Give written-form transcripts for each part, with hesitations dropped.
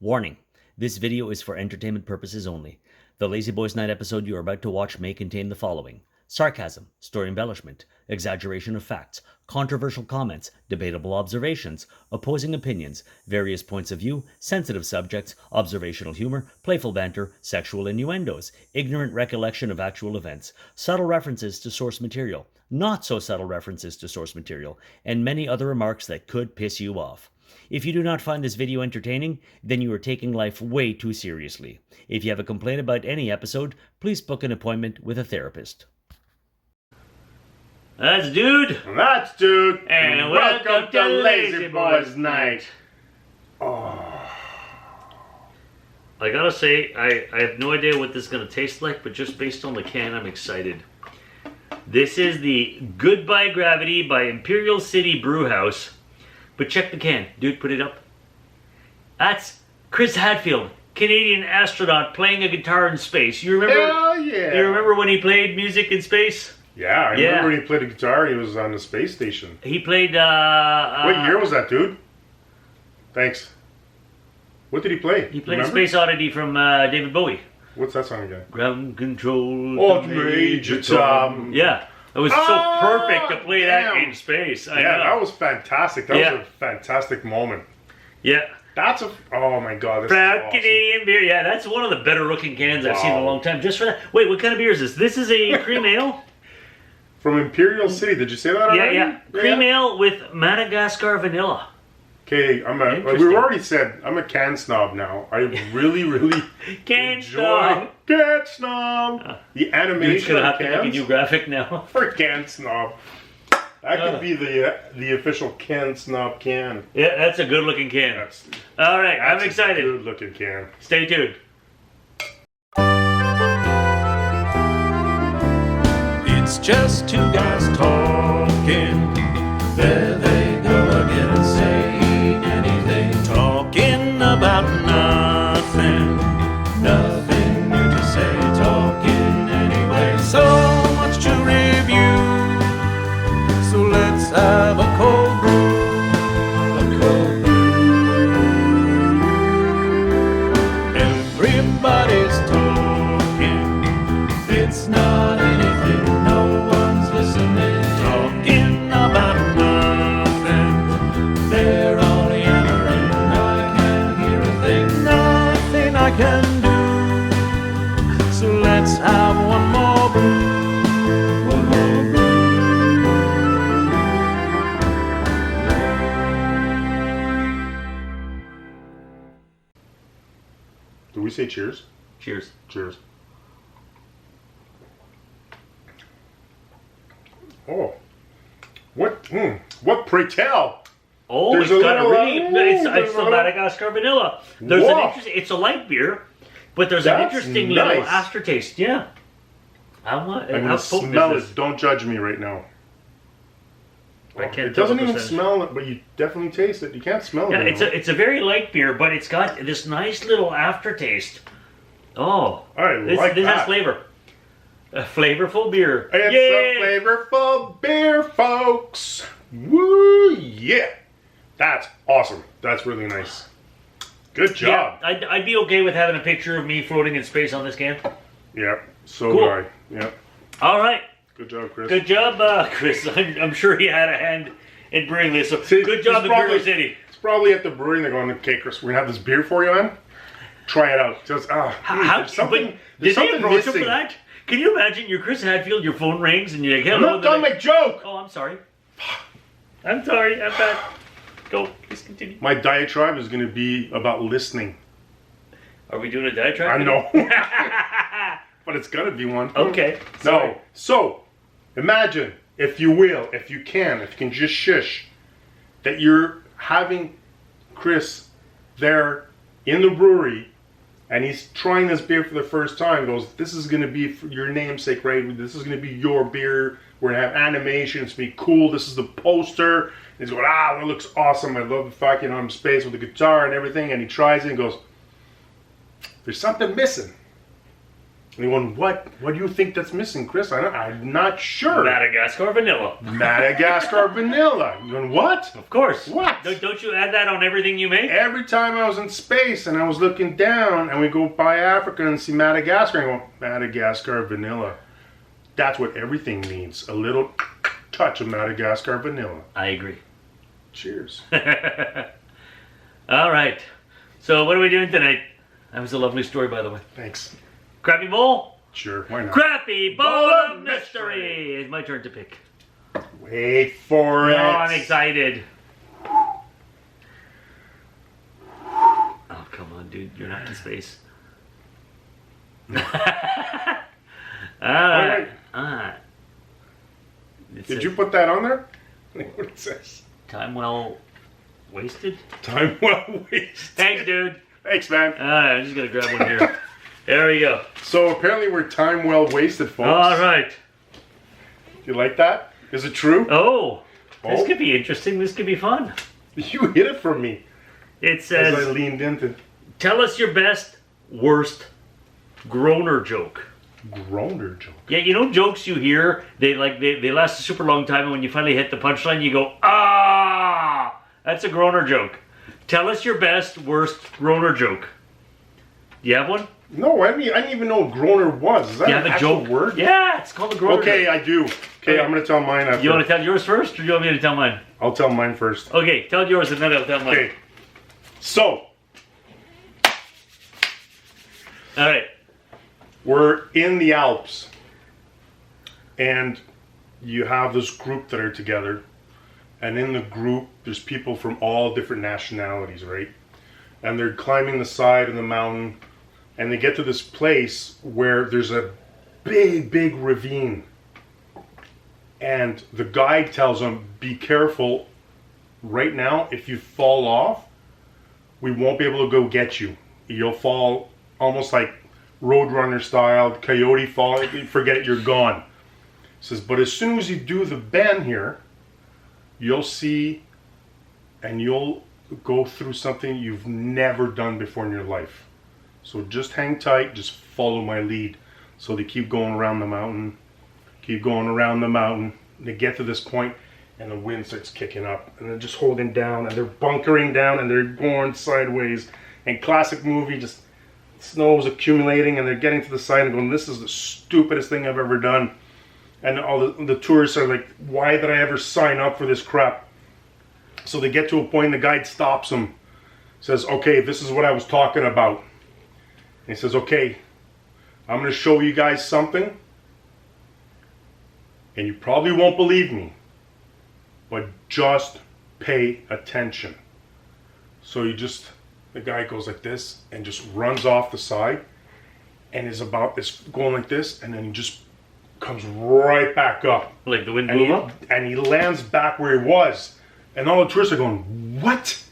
Warning, this video is for entertainment purposes only. The Lazyboys Night episode you are about to watch may contain the following: sarcasm, story embellishment, exaggeration of facts, controversial comments, debatable observations, opposing opinions, various points of view, sensitive subjects, observational humor, playful banter, sexual innuendos, ignorant recollection of actual events, subtle references to source material, not so subtle references to source material, and many other remarks that could piss you off. If you do not find this video entertaining, then you are taking life way too seriously. If you have a complaint about any episode, please book an appointment with a therapist. That's Dude. That's Dude. And welcome to Lazyboys Night. I gotta say, I have no idea what this is gonna taste like, but just based on the can, I'm excited. This is the Goodbye Gravity by Imperial City Brew House. But check the can. Dude, put it up. That's Chris Hadfield, Canadian astronaut playing a guitar in space. You remember? Hell yeah. You remember when he played music in space? Yeah, I remember when he played the guitar. He was on the space station. He played, what year was that, Dude? Thanks. What did he play? He played Space Oddity from David Bowie. What's that song again? Ground control. Oh, Major Tom. Yeah. It was so perfect to play that in space. I know. That was fantastic. That was a fantastic moment. Yeah. That's a... Oh, my God. This Proud is awesome. Canadian beer. Yeah, that's one of the better looking cans I've seen in a long time. Just for that. Wait, what kind of beer is this? This is a cream ale? From Imperial City. Did you say that already? Yeah. Cream ale with Madagascar vanilla. Okay, we've already said I'm a can snob now. I really, really Can enjoy snob. Can snob. The animation It's gonna of have to make a cans new graphic now. for can snob. That could be the official can snob can. Yeah, that's a good looking can. All right, I'm excited. Good looking can. Stay tuned. It's just two guys talking. There they go again, saying anything. Talking about nothing. Nothing new to say. Talking anyway. So much to review. So let's have a cold brew. A cold brew. Everybody's talking. It's not anything. No one's listening. Talking about nothing. They're all yammering. I can't hear a thing. Nothing I can do. So let's have one more brew. One more brew. Do we say cheers? Cheers. Cheers. Oh, what pray tell? Oh, There's it's a got a little, really. It's the little- Madagascar vanilla. There's an Whoa. interesting. It's a light beer, but there's an That's interesting little nice. aftertaste. Yeah. I'm gonna smell it. Don't judge me right now. I can't It tell doesn't the even percentage. smell it, but you definitely taste it. You can't smell it. Yeah, anymore. it's a very light beer, but it's got this nice little aftertaste. Oh, this like has that. flavor. A flavorful beer. It's Yay! a flavorful beer, folks. Woo, yeah. That's awesome. That's really nice. Good job. Yeah, I'd be okay with having a picture of me floating in space on this can. Yeah. So Cool. would I. Yeah. All right. Good job, Chris. Good job, Chris. I'm sure he had a hand in brewing this. So See, good job, it's Imperial City. It's probably at the brewery. They're going, okay, Chris, we're gonna have this beer for you, man. Try it out. Just there's something. Did There's they something approach him missing. for that? Can you imagine? You're Chris Hadfield. Your phone rings and you're like, I'm "Hello." not done my joke. Oh, I'm sorry. I'm sorry. I'm bad. Go. Please continue. My diatribe is going to be about listening. Are we doing a diatribe? I know, but it's going to be one. Okay. Sorry. No. So, imagine, if you will, if you can just shush, that you're having Chris there in the brewery, and he's trying this beer for the first time. Goes, this is going to be for your namesake, right? This is going to be your beer. We're going to have animation. It's going to be cool. This is the poster. And he's going, that looks awesome. I love the fact, I'm in space with the guitar and everything. And he tries it and goes, there's something missing. And he went, what? What do you think that's missing, Chris? I'm not sure. Madagascar vanilla. Madagascar vanilla. You going, what? Of course. What? Don't you add that on everything you make? Every time I was in space and I was looking down and we go by Africa and see Madagascar and I go, Madagascar vanilla. That's what everything needs. A little touch of Madagascar vanilla. I agree. Cheers. All right. So what are we doing tonight? That was a lovely story, by the way. Thanks. Crappy bowl? Sure, why not? Crappy bowl of mystery! It's my turn to pick. Wait for it. Oh, I'm excited. Oh, come on, dude. You're not in space. Alright. Did you put that on there? What it says? Time well wasted? Time well wasted. Thanks, dude. Thanks, man. Alright, I'm just going to grab one here. There we go. So apparently we're time well wasted, folks. Alright. You like that? Is it true? Oh, this Oh. could be interesting. This could be fun. You hit it from me It as I says, leaned into. tell us your best, worst groaner joke. Groaner joke. Yeah, you know jokes you hear, they last a super long time, and when you finally hit the punchline, you go, ah! That's a groaner joke. Tell us your best, worst groaner joke. Do you have one? No, I didn't even know what groaner was. Is that Do you an have a actual joke? word? Yeah, it's called a groaner Okay, joke. I do. Okay, I'm going to tell mine after. You want to tell yours first, or do you want me to tell mine? I'll tell mine first. Okay, tell yours and then I'll tell mine. Okay. So, Alright. we're in the Alps. And you have this group that are together. And in the group, there's people from all different nationalities, right? And they're climbing the side of the mountain. And they get to this place where there's a big, big ravine. And the guide tells them, be careful. Right now, if you fall off, we won't be able to go get you. You'll fall almost like Roadrunner style, coyote fall, forget it, you're gone. He says, but as soon as you do the bend here, you'll see and you'll go through something you've never done before in your life. So just hang tight, just follow my lead. So they keep going around the mountain, keep going around the mountain. They get to this point and the wind starts kicking up and they're just holding down and they're bunkering down and they're going sideways. And classic movie, just snow is accumulating and they're getting to the side and going, this is the stupidest thing I've ever done. And all the tourists are like, why did I ever sign up for this crap? So they get to a point, the guide stops them, says, okay, this is what I was talking about. And he says, okay, I'm going to show you guys something. And you probably won't believe me, but just pay attention. So the guy goes like this and just runs off the side and is going like this, and then he just comes right back up. Like the wind blew up? And he lands back where he was. And all the tourists are going, what?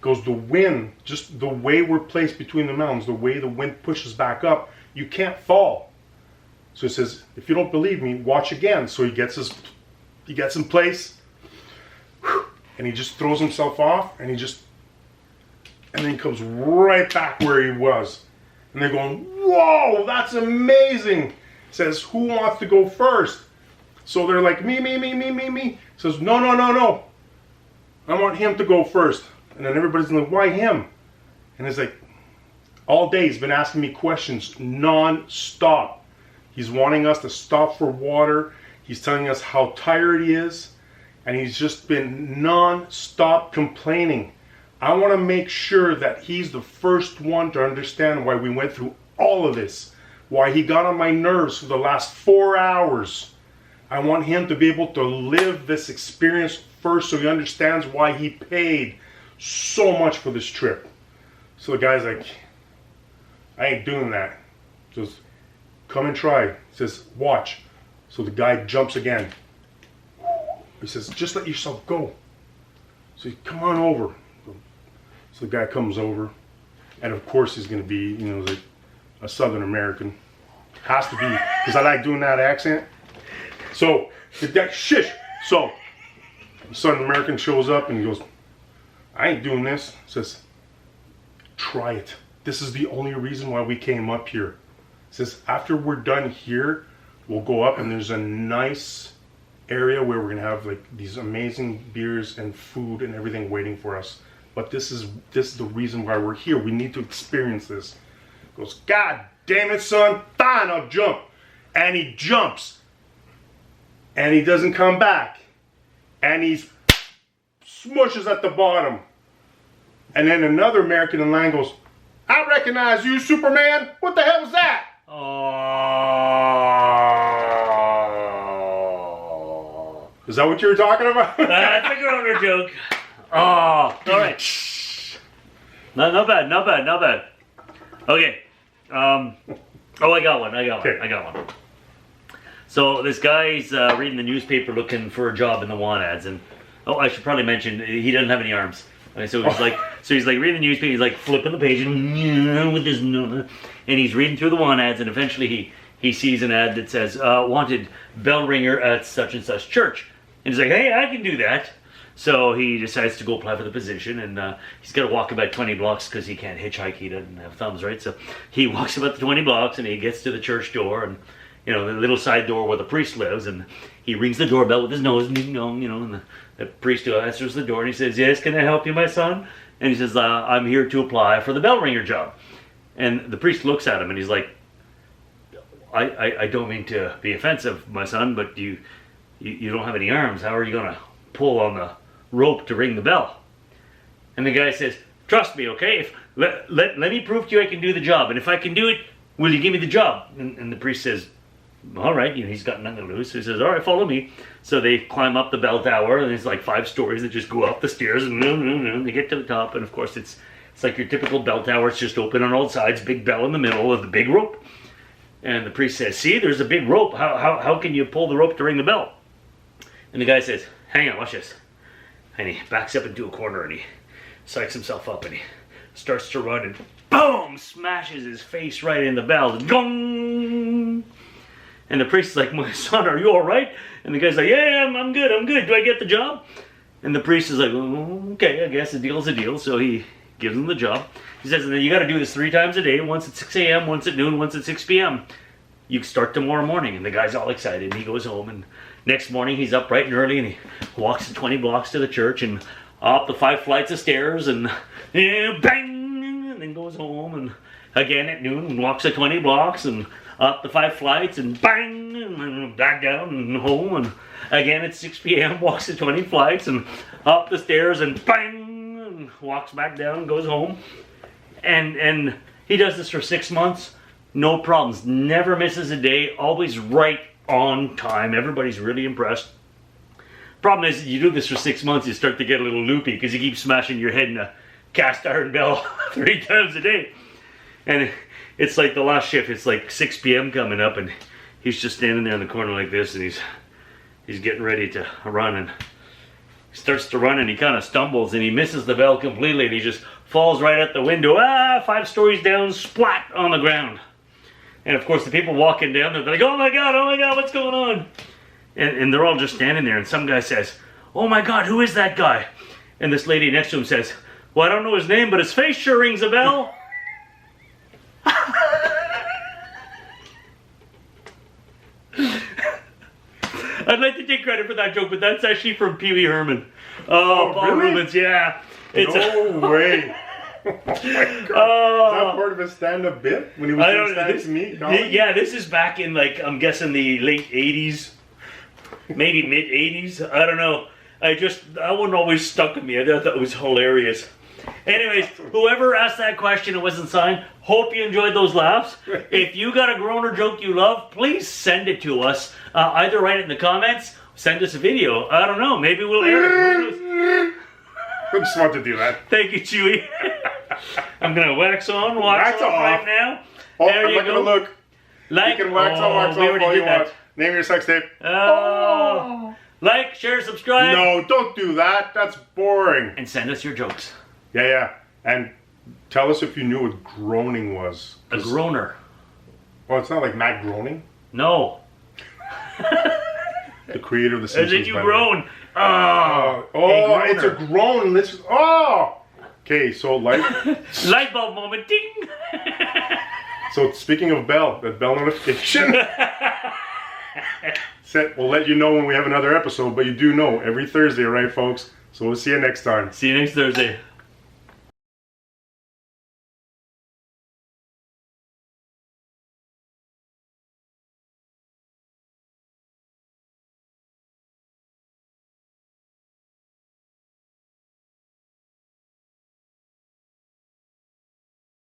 Goes the wind, just the way we're placed between the mountains, the way the wind pushes back up, you can't fall. So he says, if you don't believe me, watch again. So he gets in place, and he just throws himself off, and then he comes right back where he was. And they're going, whoa, that's amazing. He says, who wants to go first? So they're like, me. He says, no. I want him to go first. And then everybody's like, why him? And he's like, all day he's been asking me questions non-stop. He's wanting us to stop for water. He's telling us how tired he is. And he's just been non-stop complaining. I want to make sure that he's the first one to understand why we went through all of this. Why he got on my nerves for the last 4 hours. I want him to be able to live this experience first so he understands why he paid so much for this trip. So the guy's like, I ain't doing that. He says, come and try. He says, watch. So the guy jumps again. He says, just let yourself go. So he, come on over. So the guy comes over. And of course he's going to be, like a Southern American. Has to be, because I like doing that accent. So the guy, shish. So the Southern American shows up and he goes, I ain't doing this. Says, try it. This is the only reason why we came up here. says, after we're done here, we'll go up and there's a nice area where we're gonna have like these amazing beers and food and everything waiting for us. But this is the reason why we're here. We need to experience this. He goes, God damn it, son. Fine, I'll jump. And he jumps. And he doesn't come back. And he smushes at the bottom. And then another American in line goes, I recognize you, Superman. What the hell was that? Oh. Is that what you were talking about? That's a groaner joke. Oh, all right. Not bad. Okay. I got one. So this guy's reading the newspaper looking for a job in the want ads, and I should probably mention he doesn't have any arms. Okay, so he's like reading the newspaper. He's like flipping the page and with his, and he's reading through the want ads, and eventually he sees an ad that says wanted bell ringer at such and such church, and he's like, hey, I can do that. So he decides to go apply for the position, and he's got to walk about 20 blocks because he can't hitchhike. He doesn't have thumbs, right? So he walks about the 20 blocks, and he gets to the church door, and the little side door where the priest lives, and he rings the doorbell with his nose, and and the priest answers the door, and he says, yes, can I help you, my son? And he says, I'm here to apply for the bell ringer job. And the priest looks at him, and he's like, I don't mean to be offensive, my son, but you don't have any arms. How are you going to pull on the rope to ring the bell? And the guy says, trust me, okay? Let me prove to you I can do the job. And if I can do it, will you give me the job? And the priest says, all right. He's got nothing to lose. So he says, all right, follow me. So they climb up the bell tower, and there's like 5 stories that just go up the stairs, and they get to the top. And of course, it's like your typical bell tower. It's just open on all sides, big bell in the middle with the big rope. And the priest says, see, there's a big rope. How can you pull the rope to ring the bell? And the guy says, hang on, watch this. And he backs up into a corner, and he psychs himself up, and he starts to run, and boom, smashes his face right in the bell. Gong! And the priest is like, my son, are you all right? And the guy's like, yeah, I'm good. Do I get the job? And the priest is like, oh, okay, I guess a deal's a deal. So he gives him the job. He says, and then you got to do this 3 times a day, once at 6 a.m., once at noon, once at 6 p.m. You start tomorrow morning. And the guy's all excited, and he goes home, and next morning he's up bright and early, and he walks the 20 blocks to the church, and up the 5 flights of stairs, and bang, and then goes home, and again at noon, and walks the 20 blocks, and up the 5 flights, and bang, and back down and home, and again at 6 p.m. walks the 20 flights, and up the stairs, and bang, and walks back down and goes home. And he does this for 6 months, no problems, never misses a day, always right on time. Everybody's really impressed. Problem is, you do this for 6 months, you start to get a little loopy because you keep smashing your head in a cast iron bell 3 times a day. And it's like the last shift, it's like 6 p.m. coming up, and he's just standing there in the corner like this, and he's getting ready to run, and he starts to run, and he kind of stumbles, and he misses the bell completely, and he just falls right at the window, 5 stories down, splat on the ground. And of course the people walking down, they're like, oh my god, what's going on? And they're all just standing there, and some guy says, oh my god, who is that guy? And this lady next to him says, well, I don't know his name, but his face sure rings a bell. I'd like to take credit for that joke, but that's actually from Pee-wee Herman. Oh, Paul really? Rubens, yeah. No way. Oh my god. Is that part of his stand-up bit? When he was doing stand-up to me? Yeah, this is back in, like, I'm guessing the late 80s. Maybe mid-80s. I don't know. That one always stuck with me. I thought that was hilarious. Anyways, whoever asked that question, it wasn't signed. Hope you enjoyed those laughs. If you got a groaner joke you love, please send it to us. Either write it in the comments, send us a video. I don't know. Maybe we'll air it. I just want to do that. Thank you, Chewy. I'm going to wax on, wax off right now. Oh, there I'm you not go. going to look. Like, you can wax on, wax off all you want. Name your sex tape. Like, share, subscribe. No, don't do that. That's boring. And send us your jokes. Yeah. And tell us if you knew what groaning was. A groaner. Well, it's not like Matt Groening. No. The creator of The Simpsons. As if you groan. It's a groan. Okay, so light bulb moment. Ding. So speaking of bell, that bell notification. We'll let you know when we have another episode, but you do know every Thursday, right, folks? So we'll see you next time. See you next Thursday.